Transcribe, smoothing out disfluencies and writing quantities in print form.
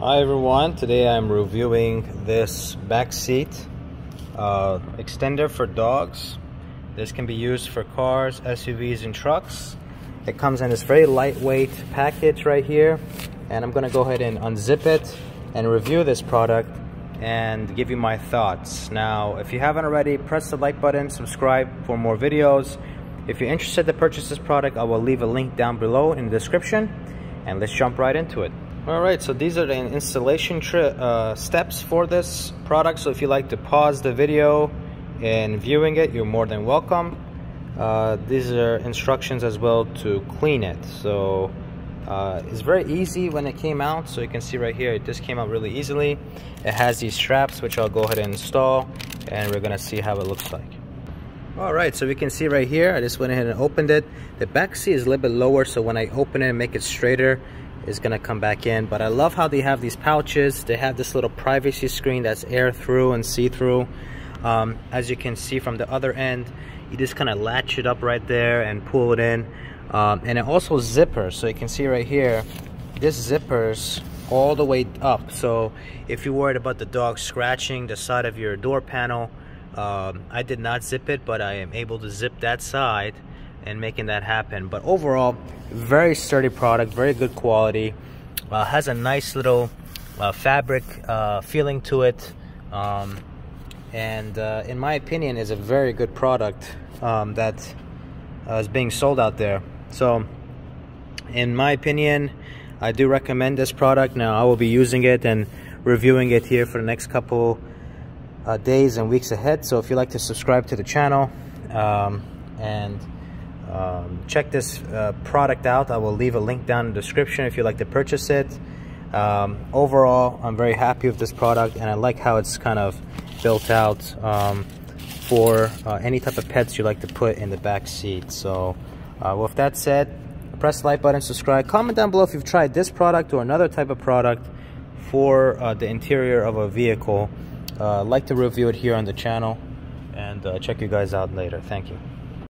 Hi everyone, today I'm reviewing this back seat extender for dogs. This can be used for cars, SUVs, and trucks. It comes in this very lightweight package right here, and I'm gonna go ahead and unzip it and review this product and give you my thoughts. Now, if you haven't already, press the like button, subscribe for more videos. If you're interested to purchase this product, I will leave a link down below in the description, and let's jump right into it. Alright, so these are the installation steps for this product. So if you like to pause the video and viewing it, you're more than welcome. These are instructions as well to clean it. So it's very easy when it came out. So you can see right here, it just came out really easily. It has these straps, which I'll go ahead and install, and we're gonna see how it looks like. Alright, so we can see right here, I just went ahead and opened it. The back seat is a little bit lower, so when I open it and make it straighter, is gonna come back in. But I love how they have these pouches. They have this little privacy screen that's air through and see-through. As you can see from the other end, you just kind of latch it up right there and pull it in. And it also zippers, so you can see right here, this zippers all the way up. So if you're worried about the dog scratching the side of your door panel, I did not zip it, but I am able to zip that side and making that happen. But overall, very sturdy product, very good quality. Has a nice little fabric feeling to it, and in my opinion is a very good product that is being sold out there. So in my opinion, I do recommend this product. Now I will be using it and reviewing it here for the next couple days and weeks ahead. So if you'd like to subscribe to the channel and check this product out, I will leave a link down in the description if you'd like to purchase it. Overall, I'm very happy with this product, and I like how it's kind of built out for any type of pets you like to put in the back seat. So with that said, press the like button, subscribe, comment down below if you've tried this product or another type of product for the interior of a vehicle. Like to review it here on the channel, and check you guys out later. Thank you.